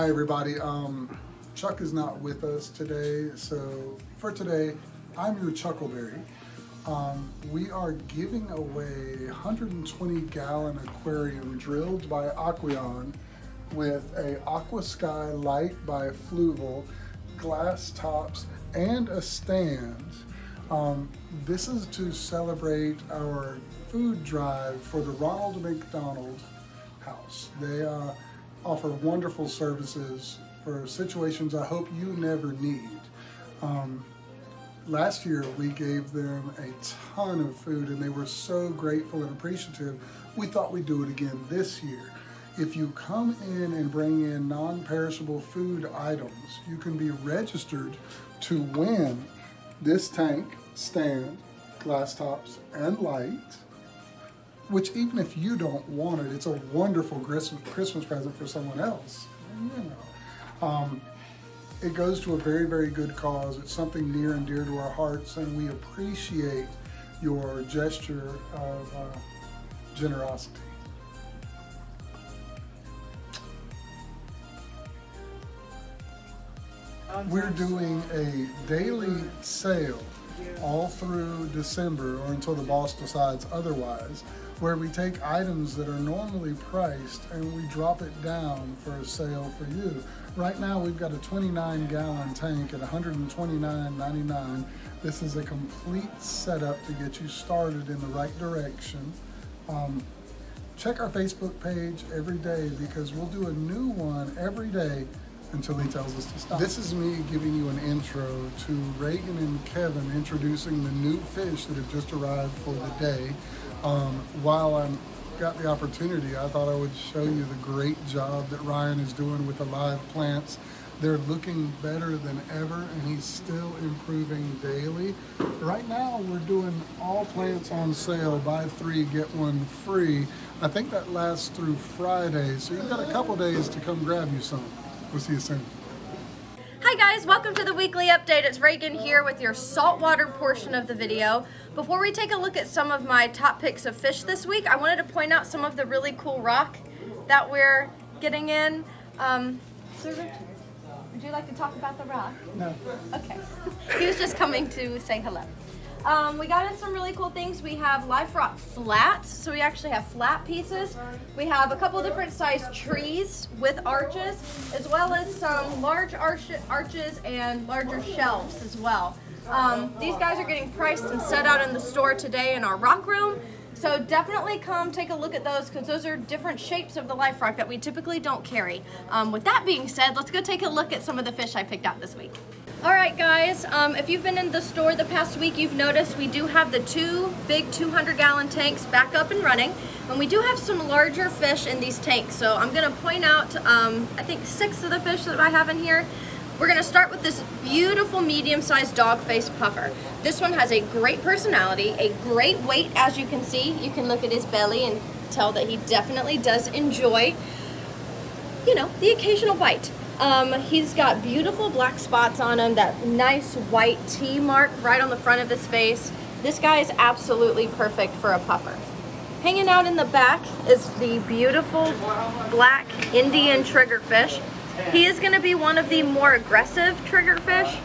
Hi everybody, Chuck is not with us today, so for today, I'm your Chuckleberry. We are giving away a 120-gallon aquarium drilled by Aquarium with a Aqua Sky Light by Fluval, glass tops, and a stand. This is to celebrate our food drive for the Ronald McDonald House. They offer wonderful services for situations I hope you never need. Last year we gave them a ton of food and they were so grateful and appreciative. We thought we'd do it again this year. If you come in and bring in non-perishable food items, you can be registered to win this tank, stand, glass tops, and light, which even if you don't want it, it's a wonderful Christmas present for someone else. You know. It goes to a very, very good cause. It's something near and dear to our hearts, and we appreciate your gesture of generosity. We're doing a daily sale all through December or until the boss decides otherwise, where we take items that are normally priced and we drop it down for a sale for you. Right now we've got a 29-gallon tank at $129.99. This is a complete setup to get you started in the right direction. Check our Facebook page every day because we'll do a new one every day until he tells us to stop. This is me giving you an intro to Reagan and Kevin introducing the new fish that have just arrived for the day. While I got the opportunity, I thought I would show you the great job that Ryan is doing with the live plants. They're looking better than ever and he's still improving daily. Right now we're doing all plants on sale, buy 3, get 1 free. I think that lasts through Friday, so you've got a couple days to come grab you some. We'll see you soon. Hi guys, welcome to the weekly update. It's Reagan here with your saltwater portion of the video. Before we take a look at some of my top picks of fish this week, I wanted to point out some of the really cool rock that we're getting in. Servant, would you like to talk about the rock? No. Okay. He was just coming to say hello. We got in some really cool things. We have live rock flats, so we actually have flat pieces. We have a couple different sized trees with arches, as well as some large arches and larger shelves as well. These guys are getting priced and set out in the store today in our rock room, so definitely come take a look at those because those are different shapes of the life rock that we typically don't carry. With that being said, let's go take a look at some of the fish I picked out this week. Alright guys, if you've been in the store the past week, you've noticed we do have the 2 big 200-gallon tanks back up and running, and we do have some larger fish in these tanks. So I'm going to point out, I think 6 of the fish that I have in here. We're going to start with this beautiful medium-sized dog-faced puffer. This one has a great personality, a great weight, as you can see. You can look at his belly and tell that he definitely does enjoy, you know, the occasional bite. He's got beautiful black spots on him, that nice white T mark right on the front of his face. This guy is absolutely perfect for a puffer. Hanging out in the back is the beautiful black Indian triggerfish. He is going to be one of the more aggressive triggerfish.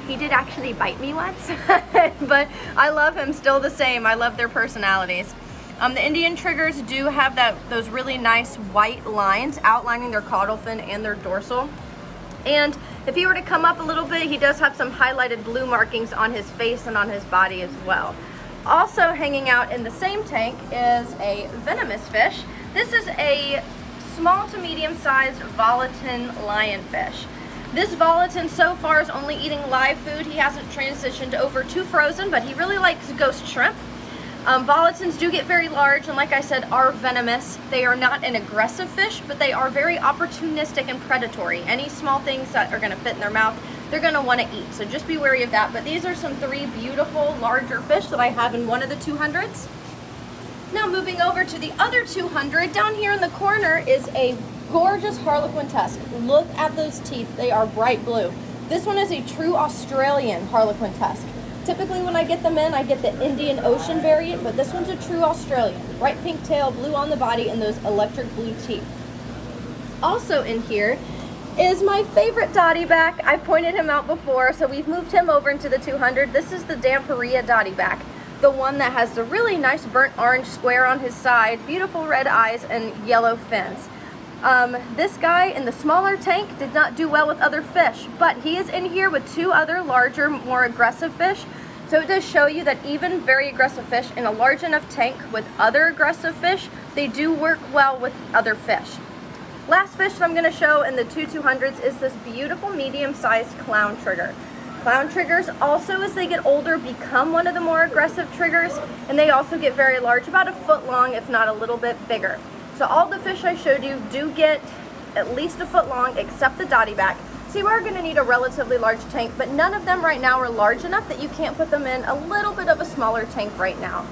He did actually bite me once, but I love him still the same. I love their personalities. The Indian triggers do have those really nice white lines outlining their caudal fin and their dorsal. And if he were to come up a little bit, he does have some highlighted blue markings on his face and on his body as well. Also hanging out in the same tank is a venomous fish. This is a small to medium-sized volatin lionfish. This volatin so far is only eating live food. He hasn't transitioned over to frozen, but he really likes ghost shrimp. Volatins do get very large, and like I said, are venomous. They are not an aggressive fish, but they are very opportunistic and predatory. Any small things that are going to fit in their mouth, they're going to want to eat. So just be wary of that. But these are some 3 beautiful larger fish that I have in one of the 200s. Now moving over to the other 200, down here in the corner is a gorgeous harlequin tusk. Look at those teeth. They are bright blue. This one is a true Australian harlequin tusk. Typically when I get them in, I get the Indian Ocean variant, but this one's a true Australian. Bright pink tail, blue on the body, and those electric blue teeth. Also in here is my favorite dotty back. I've pointed him out before, so we've moved him over into the 200. This is the Damperia dotty back, the one that has the really nice burnt orange square on his side, beautiful red eyes, and yellow fins. This guy in the smaller tank did not do well with other fish, but he is in here with 2 other larger, more aggressive fish. So it does show you that even very aggressive fish in a large enough tank with other aggressive fish, they do work well with other fish. Last fish that I'm going to show in the 200s is this beautiful medium-sized clown trigger. Clown triggers also, as they get older, become one of the more aggressive triggers, and they also get very large, about a foot long, if not a little bit bigger. So all the fish I showed you do get at least a foot long, except the dotty back. So you are going to need a relatively large tank, but none of them right now are large enough that you can't put them in a little bit of a smaller tank right now.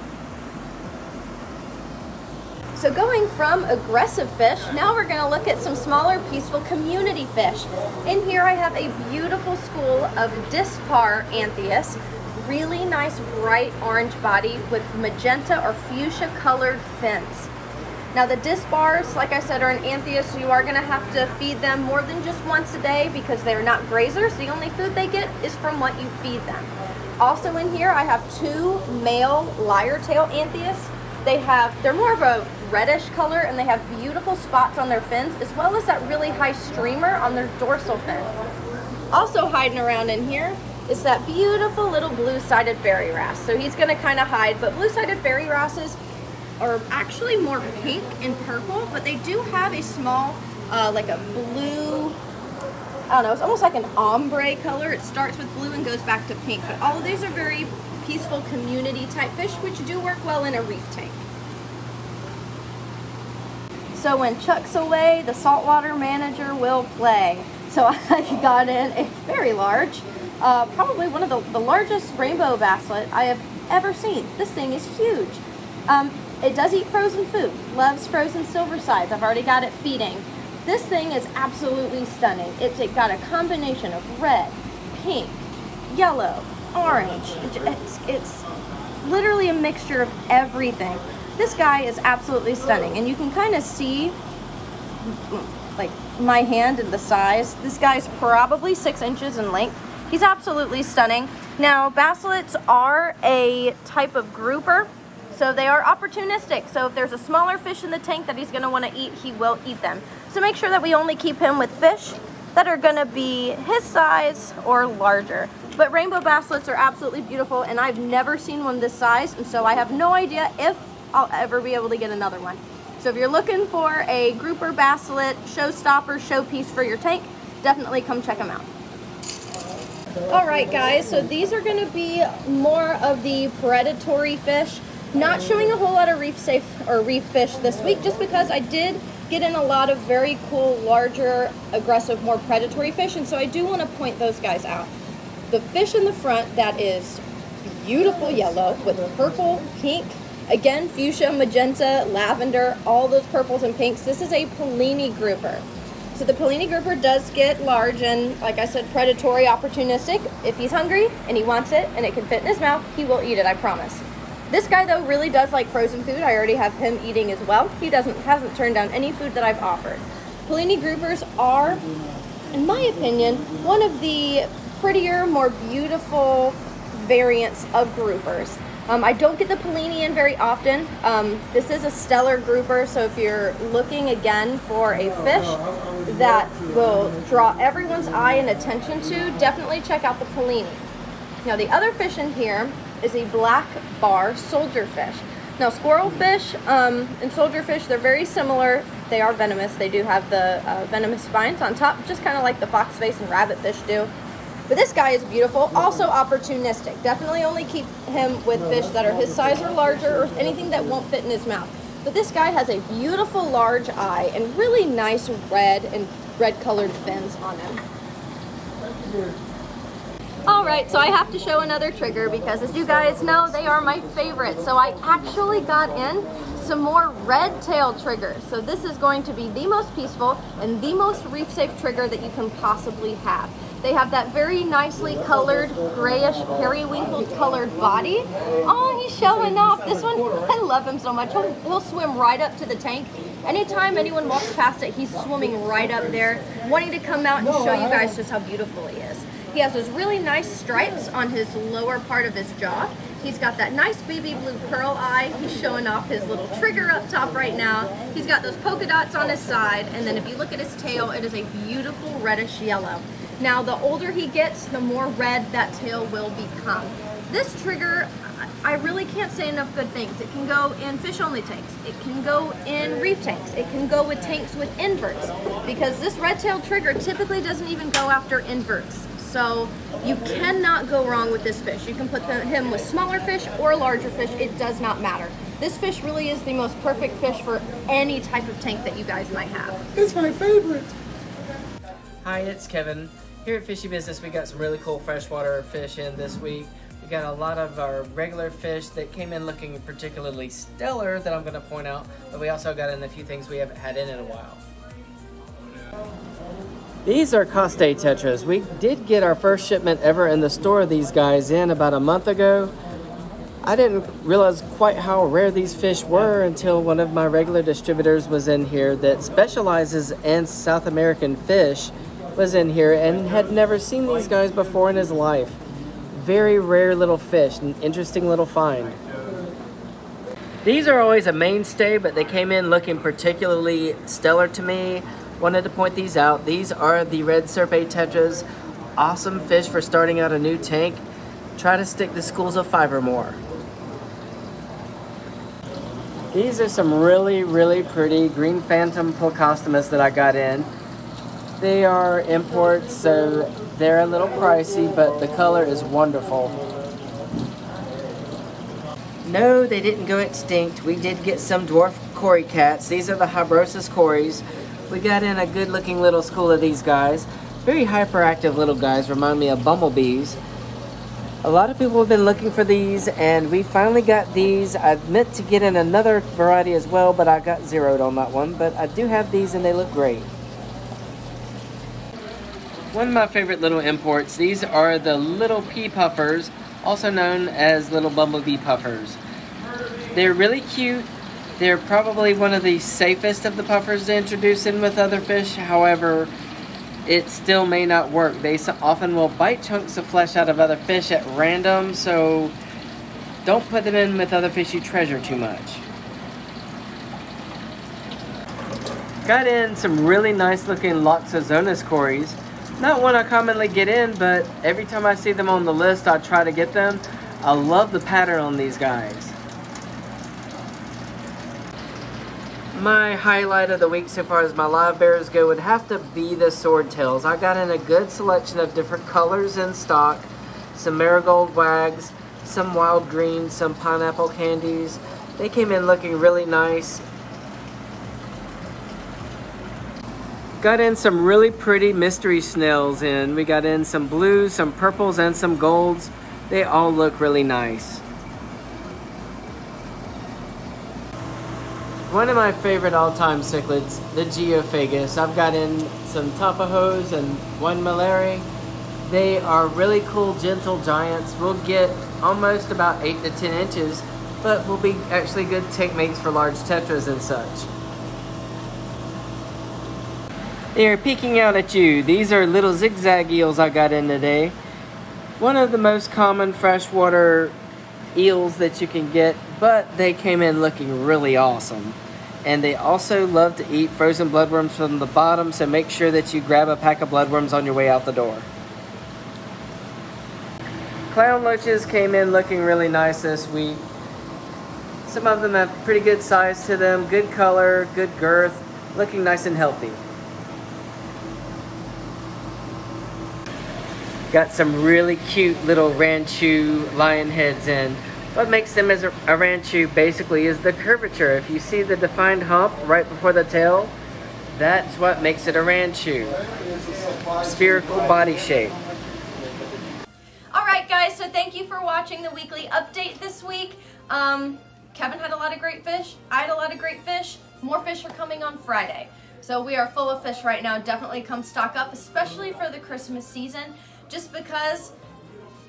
So going from aggressive fish, now we're going to look at some smaller, peaceful community fish. In here I have a beautiful school of dispar anthias, really nice bright orange body with magenta or fuchsia colored fins. Now the dispars, like I said, are an anthias, so you are going to have to feed them more than just once a day because they're not grazers. The only food they get is from what you feed them. Also in here I have 2 male lyre-tail anthias. They're more of a reddish color, and they have beautiful spots on their fins, as well as that really high streamer on their dorsal fin. Also hiding around in here is that beautiful little blue-sided fairy wrasse. So he's going to kind of hide, but blue-sided fairy wrasses are actually more pink and purple, but they do have a small, like a blue, I don't know, it's almost like an ombre color. It starts with blue and goes back to pink, but all of these are very peaceful community type fish, which do work well in a reef tank. So when Chuck's away, the saltwater manager will play. So I got in a very large, probably one of the largest rainbow basslet I have ever seen. This thing is huge. It does eat frozen food, loves frozen silver sides. I've already got it feeding. This thing is absolutely stunning. It's got a combination of red, pink, yellow, orange. It's literally a mixture of everything. This guy is absolutely stunning, and you can kind of see like my hand and the size. This guy's probably 6 inches in length. He's absolutely stunning. Now basslets are a type of grouper, so they are opportunistic. So if there's a smaller fish in the tank that he's going to want to eat, he will eat them. So make sure that we only keep him with fish that are going to be his size or larger. But rainbow basslets are absolutely beautiful, and I've never seen one this size, and so I have no idea if I'll ever be able to get another one. So if you're looking for a grouper basslet showstopper, showpiece for your tank, definitely come check them out. Alright guys, so these are going to be more of the predatory fish. Not showing a whole lot of reef fish this week, just because I did get in a lot of very cool, larger, aggressive, more predatory fish, and so I do want to point those guys out. The fish in the front that is beautiful yellow with purple, pink, again, fuchsia, magenta, lavender, all those purples and pinks. This is a Pellini grouper. So the Pellini grouper does get large and, like I said, predatory, opportunistic. If he's hungry and he wants it and it can fit in his mouth, he will eat it, I promise. This guy, though, really does like frozen food. I already have him eating as well. He hasn't turned down any food that I've offered. Pellini groupers are, in my opinion, one of the prettier, more beautiful variants of groupers. I don't get the Pellini in very often. This is a stellar grouper, so if you're looking again for a fish that will draw everyone's eye and attention to, definitely check out the Pellini. Now the other fish in here is a black bar soldierfish. Now squirrelfish and soldierfish, they're very similar. They are venomous. They do have the venomous spines on top, just kind of like the foxface and rabbitfish do. But this guy is beautiful, also opportunistic. Definitely only keep him with fish that are his size or larger, or anything that won't fit in his mouth. But this guy has a beautiful large eye and really nice red and red colored fins on him. Alright, so I have to show another trigger because, as you guys know, they are my favorite. So I actually got in some more red tail triggers. So this is going to be the most peaceful and the most reef safe trigger that you can possibly have. They have that very nicely colored, grayish, periwinkle colored body. Oh, he's showing off. This one, I love him so much. He'll swim right up to the tank Anytime anyone walks past it, he's swimming right up there, wanting to come out and show you guys just how beautiful he is. He has those really nice stripes on his lower part of his jaw. He's got that nice baby blue pearl eye. He's showing off his little trigger up top right now. He's got those polka dots on his side, and then if you look at his tail, it is a beautiful reddish yellow. Now, the older he gets, the more red that tail will become. This trigger, I really can't say enough good things. It can go in fish-only tanks. It can go in reef tanks. It can go with tanks with inverts, because this red-tailed trigger typically doesn't even go after inverts. So you cannot go wrong with this fish. You can put him with smaller fish or larger fish. It does not matter. This fish really is the most perfect fish for any type of tank that you guys might have. It's my favorite. Hi, it's Kevin. Here at Fishy Business, we got some really cool freshwater fish in this week. We got a lot of our regular fish that came in looking particularly stellar that I'm going to point out, but we also got in a few things we haven't had in a while. These are Costae tetras. We did get our first shipment ever in the store of these guys in about a month ago. I didn't realize quite how rare these fish were until one of my regular distributors was in here that specializes in South American fish was in here and had never seen these guys before in his life. Very rare little fish, an interesting little find. These are always a mainstay, but they came in looking particularly stellar to me. Wanted to point these out. These are the red serpe tetras. Awesome fish for starting out a new tank. Try to stick to schools of 5 or more. These are some really, really pretty green phantom plecostomus that I got in. They are imports, so they're a little pricey, but the color is wonderful. No, they didn't go extinct. We did get some dwarf cory cats. These are the Hybrosis cories. We got in a good looking little school of these guys. Very hyperactive little guys, remind me of bumblebees. A lot of people have been looking for these, and we finally got these. I meant to get in another variety as well, but I got zeroed on that one. But I do have these and they look great. One of my favorite little imports, these are the little pea puffers, also known as little bumblebee puffers. They're really cute. They're probably one of the safest of the puffers to introduce in with other fish. However, it still may not work. They often will bite chunks of flesh out of other fish at random, so don't put them in with other fish you treasure too much. Got in some really nice looking Loxozonas cories. Not one I commonly get in, but every time I see them on the list, I try to get them. I love the pattern on these guys. My highlight of the week so far as my live bearers go would have to be the swordtails. I got in a good selection of different colors in stock. Some marigold wags, some wild greens, some pineapple candies. They came in looking really nice. Got in some really pretty mystery snails in. We got in some blues, some purples, and some golds. They all look really nice. One of my favorite all-time cichlids, the Geophagus. I've got in some Tapajos and one Malari. They are really cool, gentle giants. We'll get almost about 8 to 10 inches, but will be actually good tank mates for large tetras and such. They are peeking out at you. These are little zigzag eels I got in today. One of the most common freshwater eels that you can get, but they came in looking really awesome. And they also love to eat frozen bloodworms from the bottom, so make sure that you grab a pack of bloodworms on your way out the door. Clown loaches came in looking really nice this week. Some of them have pretty good size to them, good color, good girth, looking nice and healthy. Got some really cute little Ranchu lion heads in. What makes them as a Ranchu basically is the curvature. If you see the defined hump right before the tail, that's what makes it a Ranchu. Spherical body shape. Alright guys, so thank you for watching the weekly update this week. Kevin had a lot of great fish. I had a lot of great fish. More fish are coming on Friday. So we are full of fish right now. Definitely come stock up, especially for the Christmas season. Just because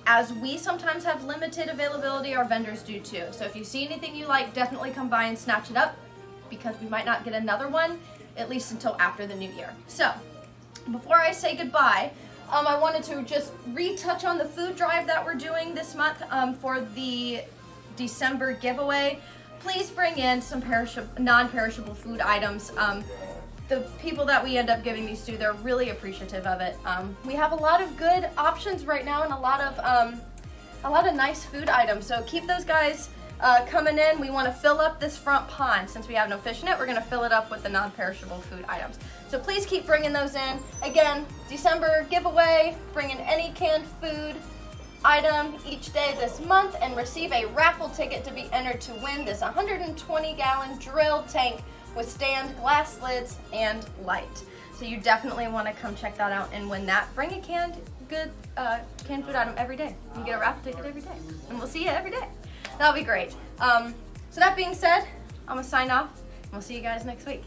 as we sometimes have limited availability, our vendors do too. So if you see anything you like, definitely come by and snatch it up. because we might not get another one, at least until after the new year. So, before I say goodbye, I wanted to just retouch on the food drive that we're doing this month for the December giveaway. Please bring in some non-perishable food items. The people that we end up giving these to, they're really appreciative of it. We have a lot of good options right now and a lot of nice food items. So keep those guys coming in. We want to fill up this front pond. Since we have no fish in it, we're going to fill it up with the non-perishable food items. So please keep bringing those in. Again, December giveaway, bring in any canned food item each day this month and receive a raffle ticket to be entered to win this 120-gallon drilled tank with stand, glass lids, and light. So you definitely want to come check that out and win that. Bring a canned food item every day. You get a raffle ticket every day, and we'll see you every day. That'll be great. So that being said, I'm gonna sign off, and we'll see you guys next week.